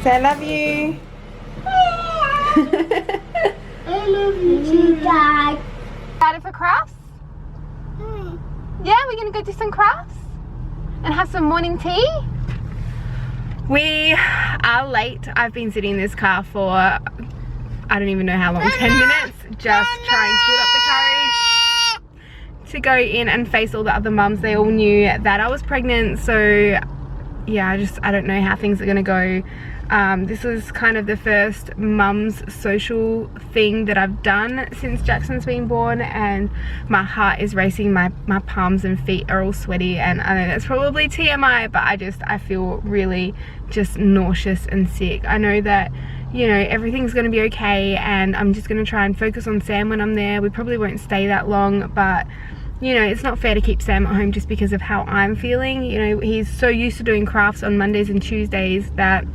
Say I love you. I love you too. Dad. Excited for crafts? Yeah, we're gonna go do some crafts and have some morning tea. We are late. I've been sitting in this car for I don't even know how long, 10 minutes, just trying to build up the courage to go in and face all the other mums. They all knew that I was pregnant, so yeah, I don't know how things are gonna go. This is kind of the first mum's social thing that I've done since Jackson's been born, and my heart is racing, my palms and feet are all sweaty, and I know that's probably TMI, but I feel really just nauseous and sick. I know that, you know, everything's gonna be okay, and I'm just gonna try and focus on Sam when I'm there. We probably won't stay that long, but you know, it's not fair to keep Sam at home just because of how I'm feeling. You know, he's so used to doing crafts on Mondays and Tuesdays that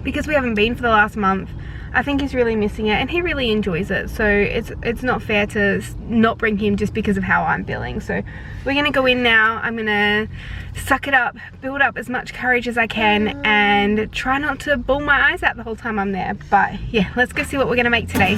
because we haven't been for the last month, I think he's really missing it, and he really enjoys it. So it's not fair to not bring him just because of how I'm feeling. So we're gonna go in now. I'm gonna suck it up, build up as much courage as I can, and try not to bawl my eyes out the whole time I'm there. But yeah, let's go see what we're gonna make today.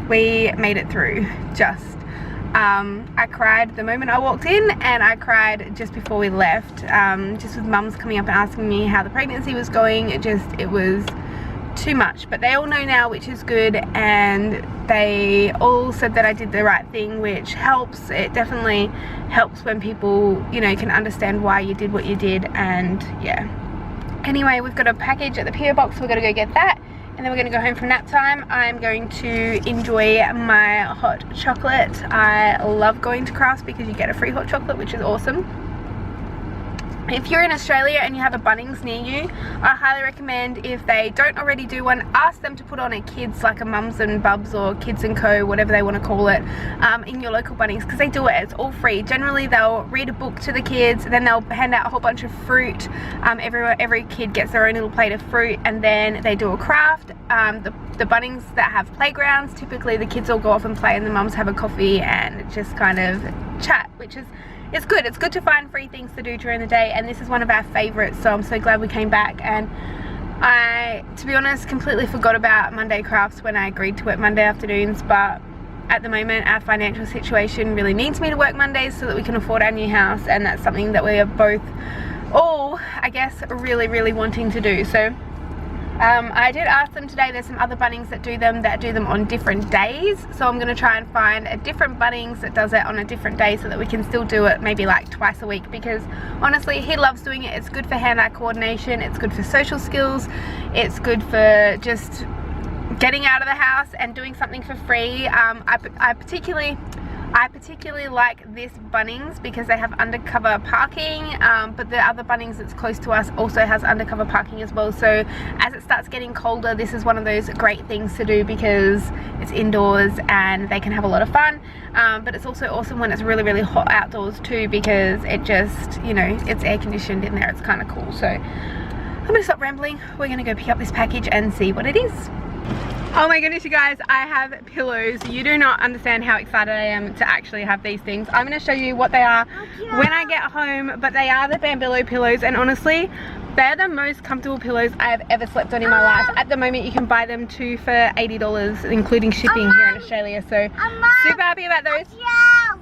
We made it through. I cried the moment I walked in, and I cried just before we left, just with mums coming up and asking me how the pregnancy was going. It was too much, but they all know now, which is good, and they all said that I did the right thing, which helps. It definitely helps when people, you know, can understand why you did what you did. And yeah, anyway, we've got a package at the PO box. We're gonna go get that, and then we're going to go home from nap time. I'm going to enjoy my hot chocolate. I love going to crafts because you get a free hot chocolate, which is awesome. If you're in Australia and you have a Bunnings near you, I highly recommend, if they don't already do one, ask them to put on a kids, like a Mums and Bubs or Kids and Co, whatever they want to call it, in your local Bunnings, because they do it. It's all free. Generally they'll read a book to the kids, then they'll hand out a whole bunch of fruit. Every kid gets their own little plate of fruit, and then they do a craft. The Bunnings that have playgrounds, typically the kids all go off and play, and the mums have a coffee and just kind of chat, which is, it's good. It's good to find free things to do during the day, and this is one of our favorites, so I'm so glad we came back. And I, to be honest, completely forgot about Monday crafts when I agreed to work Monday afternoons, but at the moment our financial situation really needs me to work Mondays so that we can afford our new house, and that's something that we are both all, I guess, really wanting to do. So I did ask them today, there's some other Bunnings that do them on different days, so I'm going to try and find a different Bunnings that does it on a different day so that we can still do it maybe like twice a week, because honestly he loves doing it. It's good for hand-eye coordination, it's good for social skills, it's good for just getting out of the house and doing something for free. I particularly like this Bunnings because they have undercover parking, but the other Bunnings that's close to us also has undercover parking as well. So as it starts getting colder, this is one of those great things to do because it's indoors and they can have a lot of fun, but it's also awesome when it's really hot outdoors too, because it just, you know, it's air conditioned in there. It's kind of cool. So I'm gonna stop rambling. We're gonna go pick up this package and see what it is. Oh my goodness, you guys, I have pillows. You do not understand how excited I am to actually have these things. I'm going to show you what they are when I get home, but they are the CAMPBELLTOWN pillows, and honestly, they're the most comfortable pillows I have ever slept on in my life. At the moment, you can buy them 2 for $80, including shipping here in Australia, so super happy about those.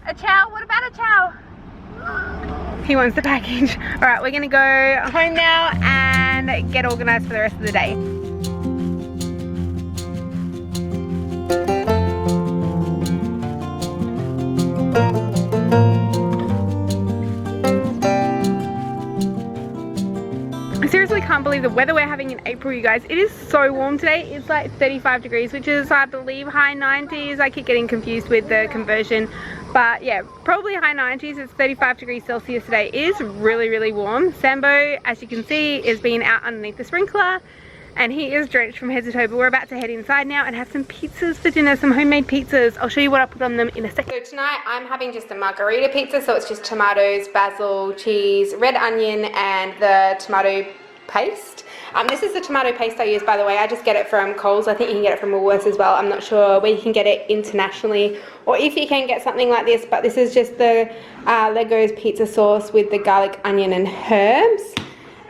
A chow? What about a chow? He wants the package. Alright, we're going to go home now and get organised for the rest of the day. I seriously can't believe the weather we're having in April, you guys. It is so warm today. It's like 35 degrees, which is, I believe, high 90s. I keep getting confused with the conversion. But yeah, probably high 90s. It's 35 degrees Celsius today. It is really, really warm. Sambo, as you can see, is being out underneath the sprinkler. And he is drenched from head to toe, but we're about to head inside now and have some pizzas for dinner, some homemade pizzas. I'll show you what I put on them in a second. So tonight I'm having just a margarita pizza, so it's just tomatoes, basil, cheese, red onion, and the tomato paste. This is the tomato paste I use, by the way. I just get it from Coles. I think you can get it from Woolworths as well. I'm not sure where you can get it internationally or if you can get something like this, but this is just the Legos pizza sauce with the garlic, onion, and herbs.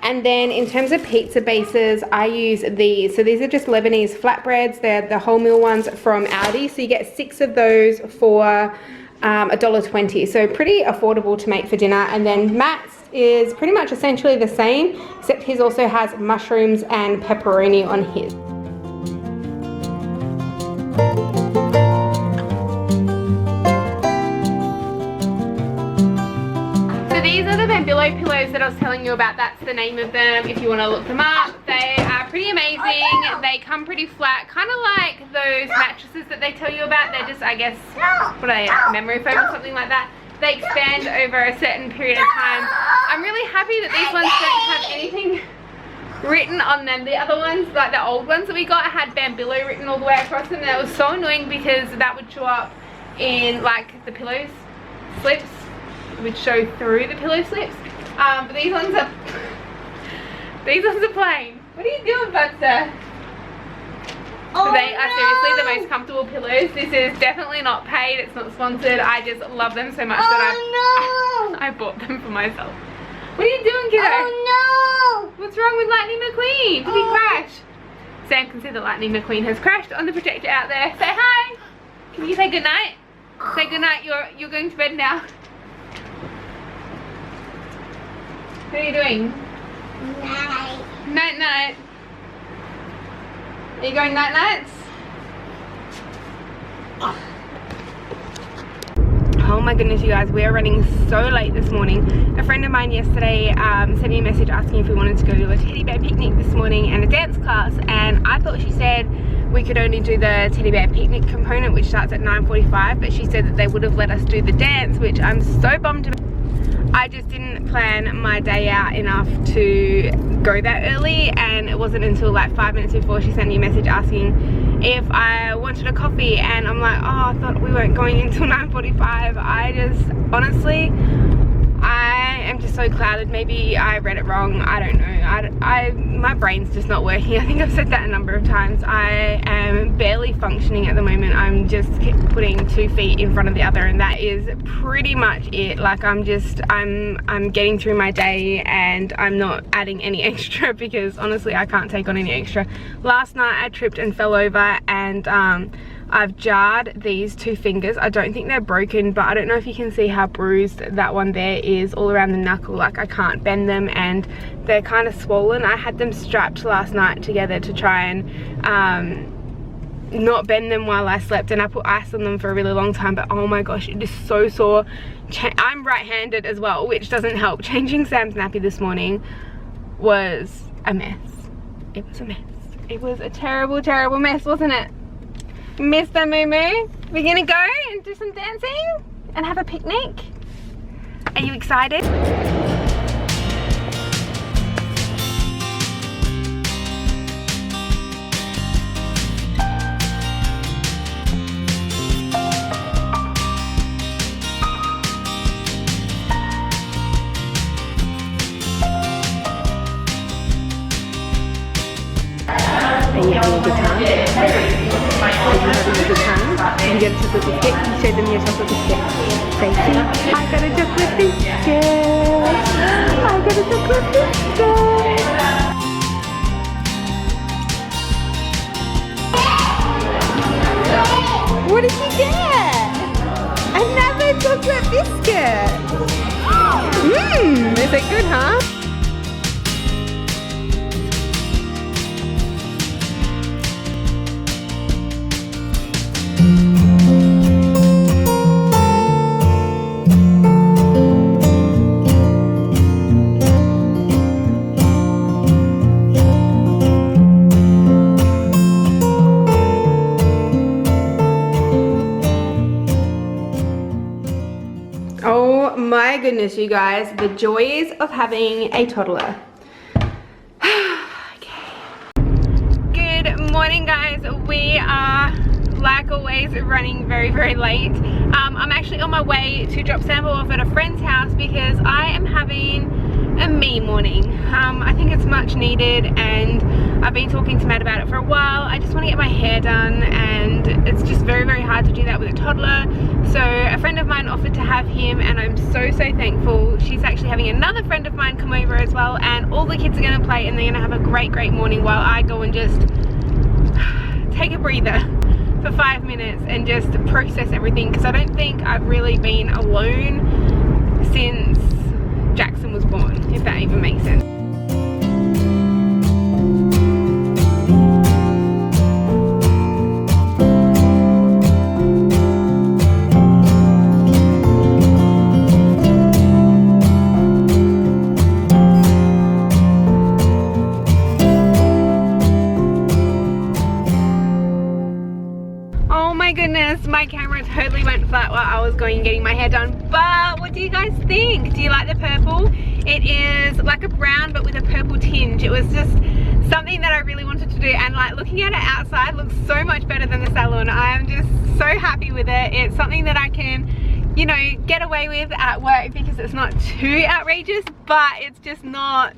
And then in terms of pizza bases, I use these. So these are just Lebanese flatbreads. They're the wholemeal ones from Aldi. So you get 6 of those for $1.20. So pretty affordable to make for dinner. And then Matt's is pretty much essentially the same, except his also has mushrooms and pepperoni on his. These are the Bambilla pillows that I was telling you about. That's the name of them if you want to look them up. They are pretty amazing. They come pretty flat, kind of like those mattresses that they tell you about. They're just, I guess, what are they, memory foam or something like that. They expand over a certain period of time. I'm really happy that these ones don't have anything written on them. The other ones, like the old ones that we got, had Bambilla written all the way across them. That was so annoying because that would show up in like the pillows slips. Would show through the pillow slips, but these ones are plain. What are you doing, Buster? So they are seriously the most comfortable pillows. This is definitely not paid. It's not sponsored. I just love them so much that I bought them for myself. What are you doing, kiddo? Oh no! What's wrong with Lightning McQueen? Did he crash? Sam can see that Lightning McQueen has crashed on the projector out there. Say hi. Can you say good night? Say good night. You're going to bed now. What are you doing? Night. Night night. Are you going night nights? Oh my goodness, you guys, we are running so late this morning. A friend of mine yesterday sent me a message asking if we wanted to go to a teddy bear picnic this morning and a dance class, and I thought she said we could only do the teddy bear picnic component, which starts at 9:45, but she said that they would have let us do the dance, which I'm so bummed about. I just didn't plan my day out enough to go that early, and it wasn't until like 5 minutes before she sent me a message asking if I wanted a coffee, and I'm like, oh, I thought we weren't going until 9:45. I just, honestly, I am just so clouded. Maybe I read it wrong. I don't know. My brain's just not working. I think I've said that a number of times. I am barely functioning at the moment. I'm just putting 2 feet in front of the other, and that is pretty much it. Like I'm getting through my day, and I'm not adding any extra because honestly I can't take on any extra. Last night I tripped and fell over, and I've jarred these 2 fingers. I don't think they're broken, but I don't know if you can see how bruised that one there is all around the knuckle. Like I can't bend them, and they're kind of swollen. I had them strapped last night together to try and not bend them while I slept, and I put ice on them for a really long time, but oh my gosh, it is so sore. I'm right-handed as well, which doesn't help. Changing Sam's nappy this morning was a mess. It was a mess. It was a terrible, terrible mess, wasn't it? Mr. Moo Moo, we're gonna go and do some dancing and have a picnic. Are you excited? Are you having a good time? Are you having a good time? You get a chocolate biscuit? Can you show them your chocolate biscuit? Say, see, I got a chocolate biscuit. I got a chocolate biscuit. What did you get? Another chocolate biscuit. Is it good, huh? goodness, you guys, the joys of having a toddler. Okay. Good morning, guys. We are, like always, running very, very late. I'm actually on my way to drop Sambo off at a friend's house because I am having a me morning. I think it's much needed, and I've been talking to Matt about it for a while. I just want to get my hair done, and it's just very, very hard to do that with a toddler. So a friend of mine offered to have him, and I'm so, so thankful. She's actually having another friend of mine come over as well, and all the kids are going to play, and they're going to have a great, great morning while I go and just take a breather for 5 minutes and just process everything, because I don't think I've really been alone since Jackson was born, if that even makes sense. My camera totally went flat while I was going and getting my hair done, but what do you guys think? Do you like the purple? It is like a brown but with a purple tinge. It was just something that I really wanted to do, and like looking at it outside looks so much better than the salon. I am just so happy with it. It's something that I can, you know, get away with at work because it's not too outrageous, but it's just not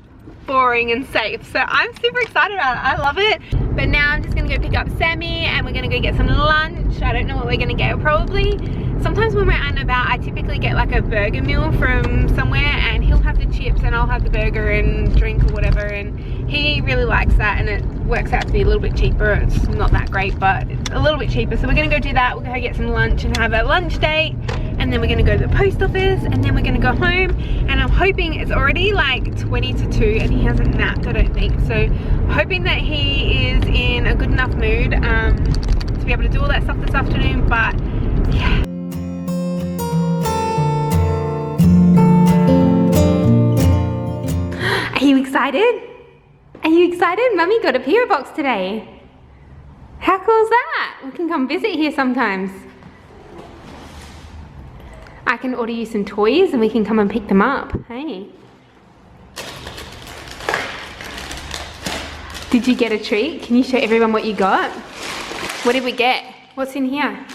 boring and safe. So I'm super excited about it. I love it. But now I'm just gonna go pick up Sammy and we're gonna go get some lunch. I don't know what we're gonna get. Probably, sometimes when we're out and about, I typically get like a burger meal from somewhere, and he'll have the chips and I'll have the burger and drink or whatever, and he really likes that, and it works out to be a little bit cheaper. It's not that great, but it's a little bit cheaper. So we're gonna go do that. We're gonna get some lunch and have a lunch date, and then we're gonna go to the post office, and then we're gonna go home. And I'm hoping, it's already like 20 to 2 and he hasn't napped, I don't think. So I'm hoping that he is in a good enough mood to be able to do all that stuff this afternoon. But yeah. Are you excited? Are you excited? Mummy got a PO box today. How cool is that? We can come visit here sometimes. I can order you some toys and we can come and pick them up. Hey. Did you get a treat? Can you show everyone what you got? What did we get? What's in here?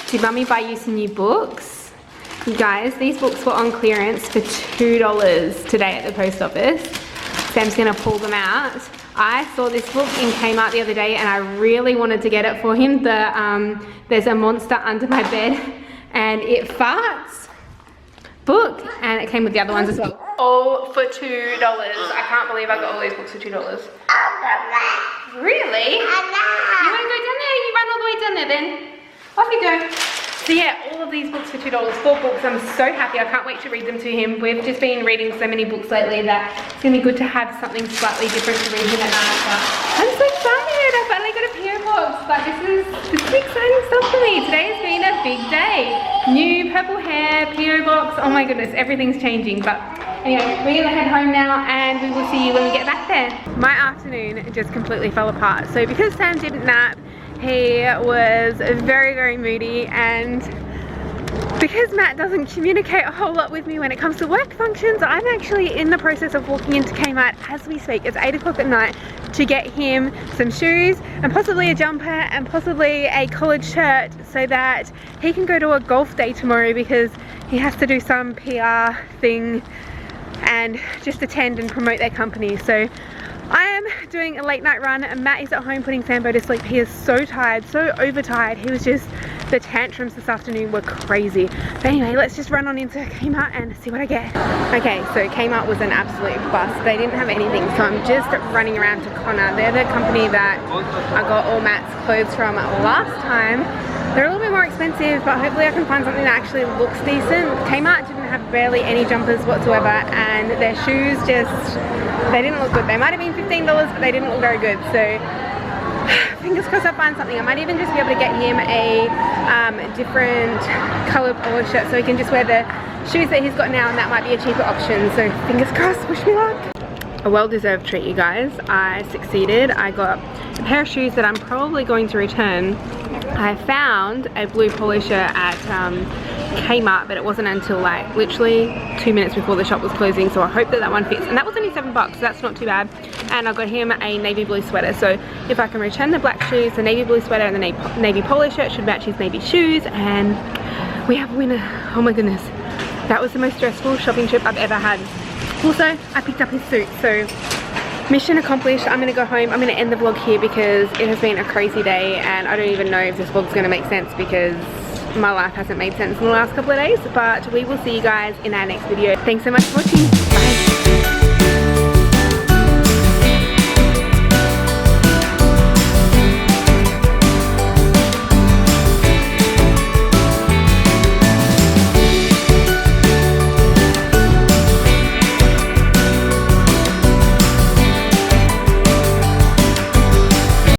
Did Mummy buy you some new books? You guys, these books were on clearance for $2 today at the post office. Sam's gonna pull them out. I saw this book in Kmart the other day and I really wanted to get it for him. There's a monster under my bed and it farts book, and it came with the other ones as well. All for $2. I can't believe I got all these books for $2. Really? You want to go down there? You run all the way down there then. Off you go. So yeah, all of these books for $2, 4 books. I'm so happy. I can't wait to read them to him. We've just been reading so many books lately that it's going to be good to have something slightly different to read him at night. But I'm so excited. I finally got a PO box. Like, this is exciting stuff for me. Today has been a big day. New purple hair, PO box. Oh my goodness, everything's changing. But anyway, we're going to head home now and we will see you when we get back there. My afternoon just completely fell apart. So because Sam didn't nap, he was very, very moody, and because Matt doesn't communicate a whole lot with me when it comes to work functions, I'm actually in the process of walking into Kmart as we speak. It's 8 o'clock at night to get him some shoes and possibly a jumper and possibly a collared shirt so that he can go to a golf day tomorrow, because he has to do some PR thing and just attend and promote their company. So I am doing a late night run and Matt is at home putting Sambo to sleep. He is so tired, so overtired. He was just, the tantrums this afternoon were crazy. But anyway, let's just run on into Kmart and see what I get. Okay, so Kmart was an absolute bust. They didn't have anything, so I'm just running around to Connor. They're the company that I got all Matt's clothes from last time. They're a little bit more expensive, but hopefully I can find something that actually looks decent. Kmart didn't have barely any jumpers whatsoever, and their shoes just, they didn't look good. They might have been $15, but they didn't look very good. So fingers crossed I find something. I might even just be able to get him a different color polo shirt so he can just wear the shoes that he's got now, and that might be a cheaper option. So fingers crossed, wish me luck. A well-deserved treat, you guys. I succeeded. I got a pair of shoes that I'm probably going to return. I found a blue polo shirt at Kmart, but it wasn't until like literally 2 minutes before the shop was closing, so I hope that that one fits. And that was only $7, so that's not too bad. And I got him a navy blue sweater, so if I can return the black shoes, the navy blue sweater and the navy polo shirt should match his navy shoes, and we have a winner. Oh my goodness, that was the most stressful shopping trip I've ever had. Also, I picked up his suit, so mission accomplished. I'm gonna go home. I'm gonna end the vlog here because it has been a crazy day, and I don't even know if this vlog's gonna make sense because my life hasn't made sense in the last couple of days. But we will see you guys in our next video. Thanks so much for watching.